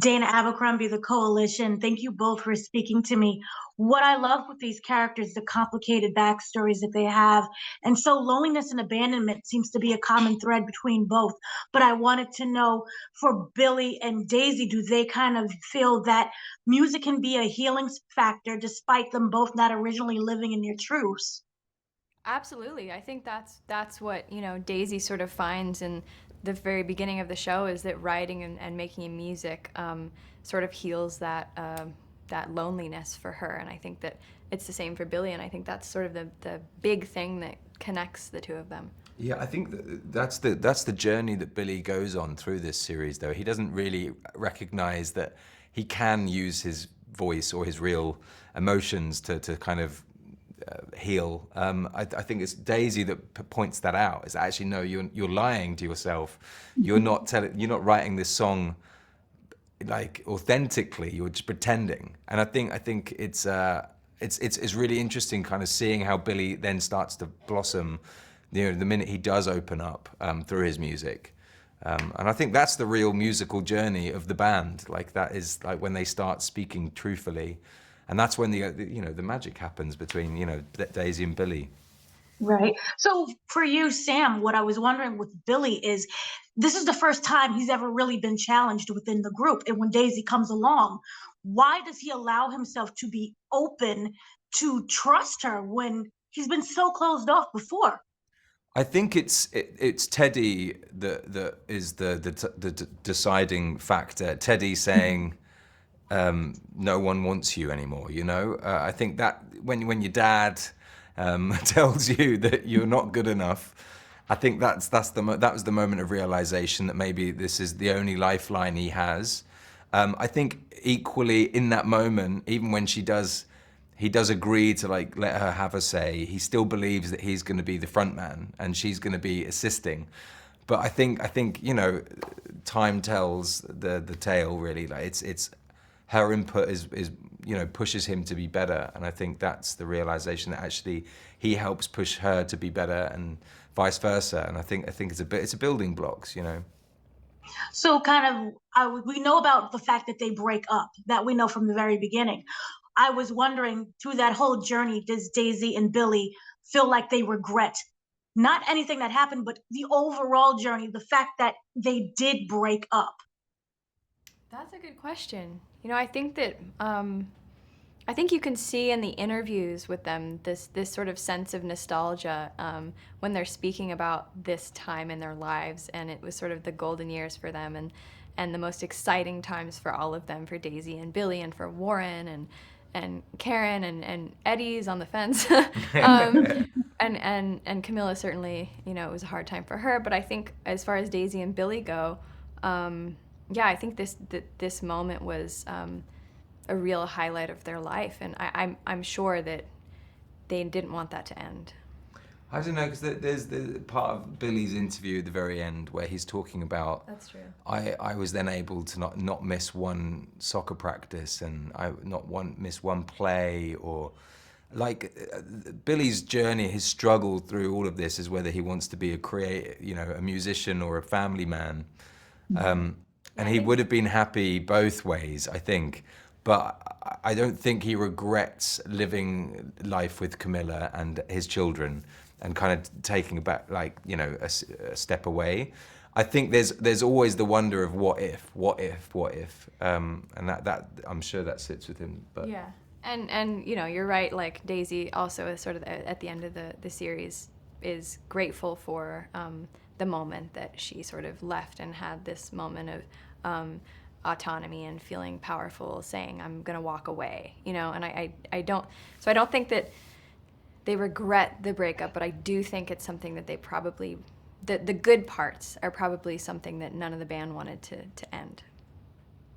Dana Abercrombie, the Koalition. Thank you both for speaking to me. What I love with these characters, the complicated backstories that they have. And so loneliness and abandonment seems to be a common thread between both. But I wanted to know for Billy and Daisy, do they kind of feel that music can be a healing factor despite them both not originally living in their truths? Absolutely. I think that's what, Daisy sort of finds in the very beginning of the show is that writing and making music sort of heals that loneliness for her. And I think that it's the same for Billy, and I think that's sort of the big thing that connects the two of them. Yeah, I think that's the journey that Billy goes on through this series. Though he doesn't really recognize that he can use his voice or his real emotions to kind of heal. I think it's Daisy that points that out. It's actually no, you're lying to yourself. You're not writing this song like authentically. You're just pretending. And I think it's really interesting, kind of seeing how Billy then starts to blossom. The minute he does open up through his music. And I think that's the real musical journey of the band. Like that is like when they start speaking truthfully, and that's when the magic happens between Daisy and Billy. Right. So for you, Sam, what I was wondering with Billy is this is the first time he's ever really been challenged within the group. And when Daisy comes along, why does he allow himself to be open to trust her when he's been so closed off before? I think it's Teddy that is the deciding factor. Teddy saying, no one wants you anymore. I think that when your dad tells you that you're not good enough, I think that was the moment of realization that maybe this is the only lifeline he has. I think equally in that moment, even when he does agree to like let her have a say. He still believes that he's going to be the front man and she's going to be assisting. But I think time tells the tale really. Like it's her input is pushes him to be better, and I think that's the realization that actually he helps push her to be better and vice versa. And I think it's a building blocks. So kind of, we know about the fact that they break up, that we know from the very beginning. I was wondering through that whole journey, does Daisy and Billy feel like they regret not anything that happened, but the overall journey, the fact that they did break up? That's a good question. I think you can see in the interviews with them this sort of sense of nostalgia when they're speaking about this time in their lives, and it was sort of the golden years for them, and the most exciting times for all of them, for Daisy and Billy, and for Warren and Karen and Eddie's on the fence, and Camilla certainly, it was a hard time for her. But I think as far as Daisy and Billy go, yeah, I think this moment was a real highlight of their life, and I'm sure that they didn't want that to end. I don't know, because there's the part of Billy's interview at the very end where he's talking about, That's true. I was then able to not miss one soccer practice, and I not miss one play, or like Billy's journey, his struggle through all of this is whether he wants to be a musician or a family man. Yeah, And I he think would have been happy both ways, I think. But I don't think he regrets living life with Camilla and his children and kind of taking a back, a step away. I think there's always the wonder of what if, and that I'm sure that sits with him. But Yeah, and you're right. Like Daisy also is sort of at the end of the series is grateful for the moment that she sort of left and had this moment of autonomy and feeling powerful, saying I'm gonna walk away. And I don't. So I don't think that they regret the breakup, but I do think it's something that they probably the good parts are probably something that none of the band wanted to end.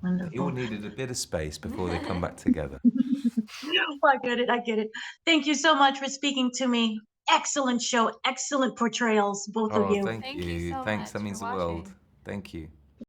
they all Wonderful. needed a bit of space before they come back together. Well, I get it. I get it. Thank you so much for speaking to me. Excellent show, excellent portrayals, both of Oh, you. thank Thank you you. so Thanks. That much for means the world. watching. Thank you.